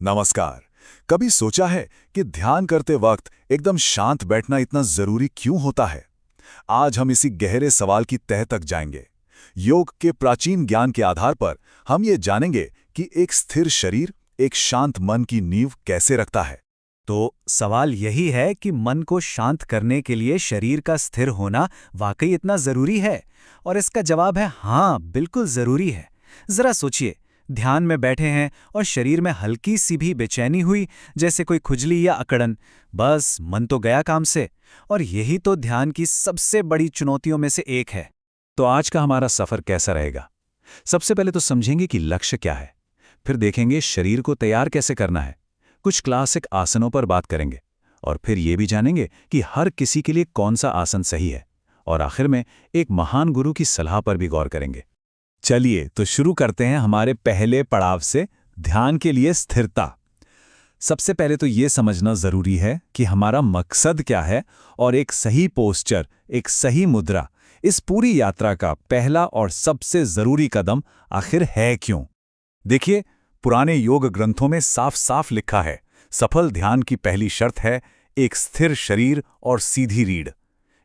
नमस्कार। कभी सोचा है कि ध्यान करते वक्त एकदम शांत बैठना इतना जरूरी क्यों होता है? आज हम इसी गहरे सवाल की तह तक जाएंगे। योग के प्राचीन ज्ञान के आधार पर हम ये जानेंगे कि एक स्थिर शरीर एक शांत मन की नींव कैसे रखता है। तो सवाल यही है कि मन को शांत करने के लिए शरीर का स्थिर होना वाकई इतना जरूरी है? और इसका जवाब है हाँ, बिल्कुल जरूरी है। जरा सोचिए, ध्यान में बैठे हैं और शरीर में हल्की सी भी बेचैनी हुई, जैसे कोई खुजली या अकड़न, बस मन तो गया काम से। और यही तो ध्यान की सबसे बड़ी चुनौतियों में से एक है। तो आज का हमारा सफर कैसा रहेगा? सबसे पहले तो समझेंगे कि लक्ष्य क्या है, फिर देखेंगे शरीर को तैयार कैसे करना है, कुछ क्लासिक आसनों पर बात करेंगे, और फिर ये भी जानेंगे कि हर किसी के लिए कौन सा आसन सही है, और आखिर में एक महान गुरु की सलाह पर भी गौर करेंगे। चलिए तो शुरू करते हैं हमारे पहले पड़ाव से, ध्यान के लिए स्थिरता। सबसे पहले तो ये समझना जरूरी है कि हमारा मकसद क्या है, और एक सही पोस्चर, एक सही मुद्रा इस पूरी यात्रा का पहला और सबसे जरूरी कदम आखिर है क्यों? देखिए, पुराने योग ग्रंथों में साफ साफ लिखा है, सफल ध्यान की पहली शर्त है एक स्थिर शरीर और सीधी रीढ़।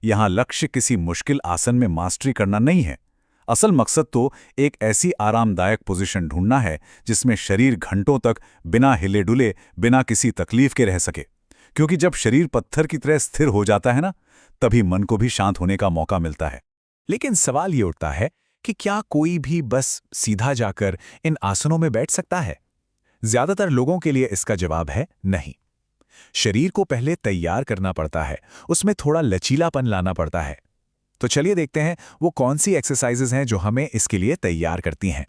यहां लक्ष्य किसी मुश्किल आसन में मास्टरी करना नहीं है। असल मकसद तो एक ऐसी आरामदायक पोजीशन ढूंढना है जिसमें शरीर घंटों तक बिना हिले डुले, बिना किसी तकलीफ के रह सके। क्योंकि जब शरीर पत्थर की तरह स्थिर हो जाता है ना, तभी मन को भी शांत होने का मौका मिलता है। लेकिन सवाल ये उठता है कि क्या कोई भी बस सीधा जाकर इन आसनों में बैठ सकता है? ज्यादातर लोगों के लिए इसका जवाब है नहीं। शरीर को पहले तैयार करना पड़ता है, उसमें थोड़ा लचीलापन लाना पड़ता है। तो चलिए देखते हैं वो कौन सी एक्सरसाइजेज हैं जो हमें इसके लिए तैयार करती हैं।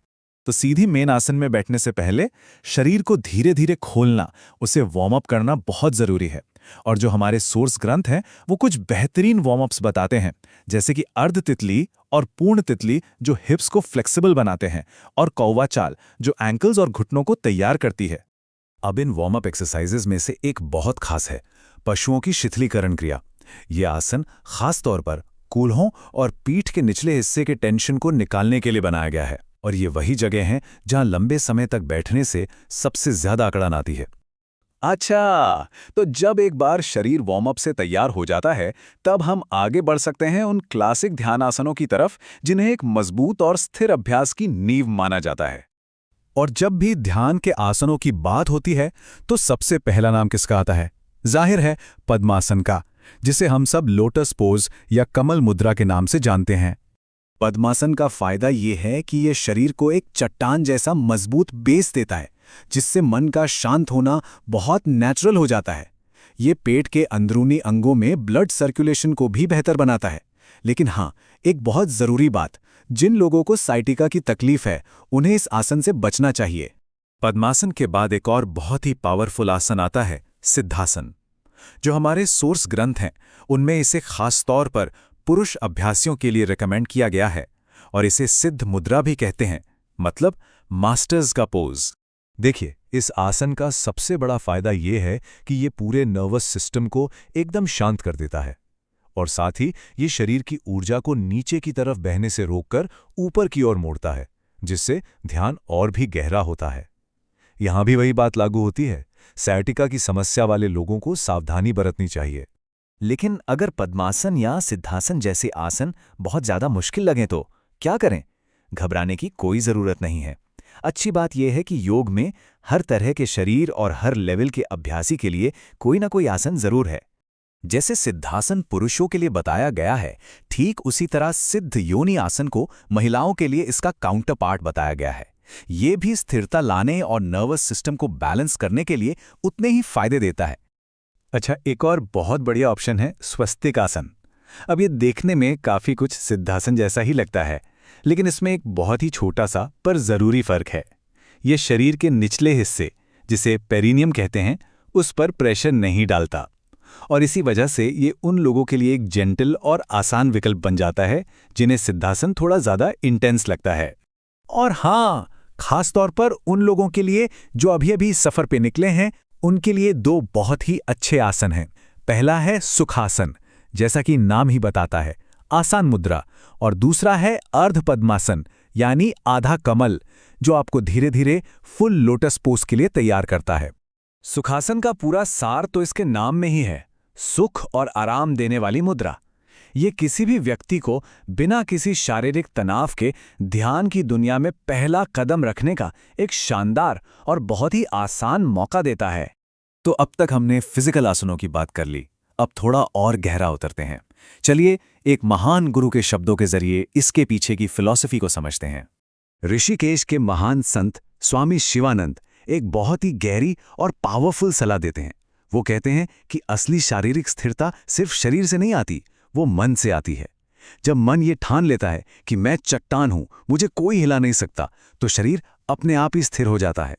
तो सीधी मेन आसन में बैठने से पहले शरीर को धीरे धीरे खोलना, उसे वार्म अप करना बहुत जरूरी है। और जो हमारे सोर्स ग्रंथ हैं वो कुछ बेहतरीन वार्म अप्स बताते हैं, जैसे कि अर्ध तितली और पूर्ण तितली जो हिप्स को फ्लेक्सिबल बनाते हैं, और कौवा चाल जो एंकल्स और घुटनों को तैयार करती है। अब इन वार्म अप एक्सरसाइजेज में से एक बहुत खास है, पशुओं की शिथिलीकरण क्रिया। ये आसन खास तौर पर कूल्हों और पीठ के निचले हिस्से के टेंशन को निकालने के लिए बनाया गया है, और ये वही जगह हैं जहां लंबे समय तक बैठने से सबसे ज्यादा अकड़न आती है। अच्छा, तो जब एक बार शरीर वार्म अप से तैयार हो जाता है, तब हम आगे बढ़ सकते हैं उन क्लासिक ध्यान आसनों की तरफ जिन्हें एक मजबूत और स्थिर अभ्यास की नींव माना जाता है। और जब भी ध्यान के आसनों की बात होती है तो सबसे पहला नाम किसका आता है? जाहिर है पद्मासन का, जिसे हम सब लोटस पोज या कमल मुद्रा के नाम से जानते हैं। पद्मासन का फायदा ये है कि ये शरीर को एक चट्टान जैसा मजबूत बेस देता है, जिससे मन का शांत होना बहुत नेचुरल हो जाता है। ये पेट के अंदरूनी अंगों में ब्लड सर्कुलेशन को भी बेहतर बनाता है। लेकिन हाँ, एक बहुत ज़रूरी बात, जिन लोगों को साइटिका की तकलीफ है उन्हें इस आसन से बचना चाहिए। पद्मासन के बाद एक और बहुत ही पावरफुल आसन आता है, सिद्धासन। जो हमारे सोर्स ग्रंथ हैं उनमें इसे खास तौर पर पुरुष अभ्यासियों के लिए रिकमेंड किया गया है, और इसे सिद्ध मुद्रा भी कहते हैं, मतलब मास्टर्स का पोज। देखिए, इस आसन का सबसे बड़ा फायदा ये है कि ये पूरे नर्वस सिस्टम को एकदम शांत कर देता है, और साथ ही ये शरीर की ऊर्जा को नीचे की तरफ बहने से रोककर ऊपर की ओर मोड़ता है, जिससे ध्यान और भी गहरा होता है। यहां भी वही बात लागू होती है, साइटिका की समस्या वाले लोगों को सावधानी बरतनी चाहिए। लेकिन अगर पद्मासन या सिद्धासन जैसे आसन बहुत ज्यादा मुश्किल लगें तो क्या करें? घबराने की कोई जरूरत नहीं है। अच्छी बात यह है कि योग में हर तरह के शरीर और हर लेवल के अभ्यासी के लिए कोई ना कोई आसन जरूर है। जैसे सिद्धासन पुरुषों के लिए बताया गया है, ठीक उसी तरह सिद्ध योनि आसन को महिलाओं के लिए इसका काउंटर पार्ट बताया गया है। ये भी स्थिरता लाने और नर्वस सिस्टम को बैलेंस करने के लिए उतने ही फायदे देता है। अच्छा, एक और बहुत बढ़िया ऑप्शन है स्वस्तिक आसन। अब ये देखने में काफी कुछ सिद्धासन जैसा ही लगता है, लेकिन इसमें एक बहुत ही छोटा सा पर जरूरी फर्क है। ये शरीर के निचले हिस्से, जिसे पेरिनियम कहते हैं, उस पर प्रेशर नहीं डालता, और इसी वजह से ये उन लोगों के लिए एक जेंटल और आसान विकल्प बन जाता है जिन्हें सिद्धासन थोड़ा ज्यादा इंटेंस लगता है। और हाँ, खास तौर पर उन लोगों के लिए जो अभी अभी सफर पे निकले हैं, उनके लिए दो बहुत ही अच्छे आसन हैं। पहला है सुखासन, जैसा कि नाम ही बताता है, आसान मुद्रा, और दूसरा है अर्ध पद्मासन यानी आधा कमल, जो आपको धीरे धीरे फुल लोटस पोज के लिए तैयार करता है। सुखासन का पूरा सार तो इसके नाम में ही है, सुख और आराम देने वाली मुद्रा। ये किसी भी व्यक्ति को बिना किसी शारीरिक तनाव के ध्यान की दुनिया में पहला कदम रखने का एक शानदार और बहुत ही आसान मौका देता है। तो अब तक हमने फिजिकल आसनों की बात कर ली, अब थोड़ा और गहरा उतरते हैं। चलिए एक महान गुरु के शब्दों के जरिए इसके पीछे की फिलॉसफी को समझते हैं। ऋषिकेश के महान संत स्वामी शिवानंद एक बहुत ही गहरी और पावरफुल सलाह देते हैं। वो कहते हैं कि असली शारीरिक स्थिरता सिर्फ शरीर से नहीं आती, वो मन से आती है। जब मन ये ठान लेता है कि मैं चट्टान हूं, मुझे कोई हिला नहीं सकता, तो शरीर अपने आप ही स्थिर हो जाता है।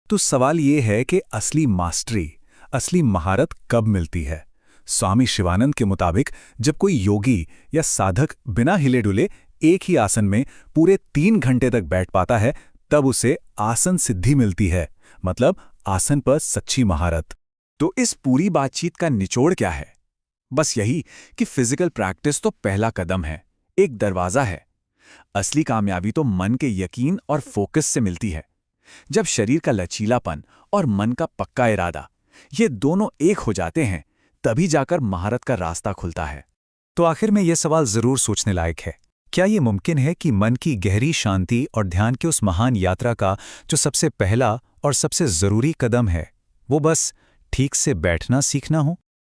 तो सवाल ये है कि असली मास्टरी, असली महारत कब मिलती है? स्वामी शिवानंद के मुताबिक जब कोई योगी या साधक बिना हिले डुले एक ही आसन में पूरे 3 घंटे तक बैठ पाता है, तब उसे आसन सिद्धि मिलती है, मतलब आसन पर सच्ची महारत। तो इस पूरी बातचीत का निचोड़ क्या है? बस यही कि फिजिकल प्रैक्टिस तो पहला कदम है, एक दरवाजा है। असली कामयाबी तो मन के यकीन और फोकस से मिलती है। जब शरीर का लचीलापन और मन का पक्का इरादा, ये दोनों एक हो जाते हैं, तभी जाकर महारत का रास्ता खुलता है। तो आखिर में यह सवाल जरूर सोचने लायक है, क्या ये मुमकिन है कि मन की गहरी शांति और ध्यान की उस महान यात्रा का जो सबसे पहला और सबसे जरूरी कदम है, वो बस ठीक से बैठना सीखना हो?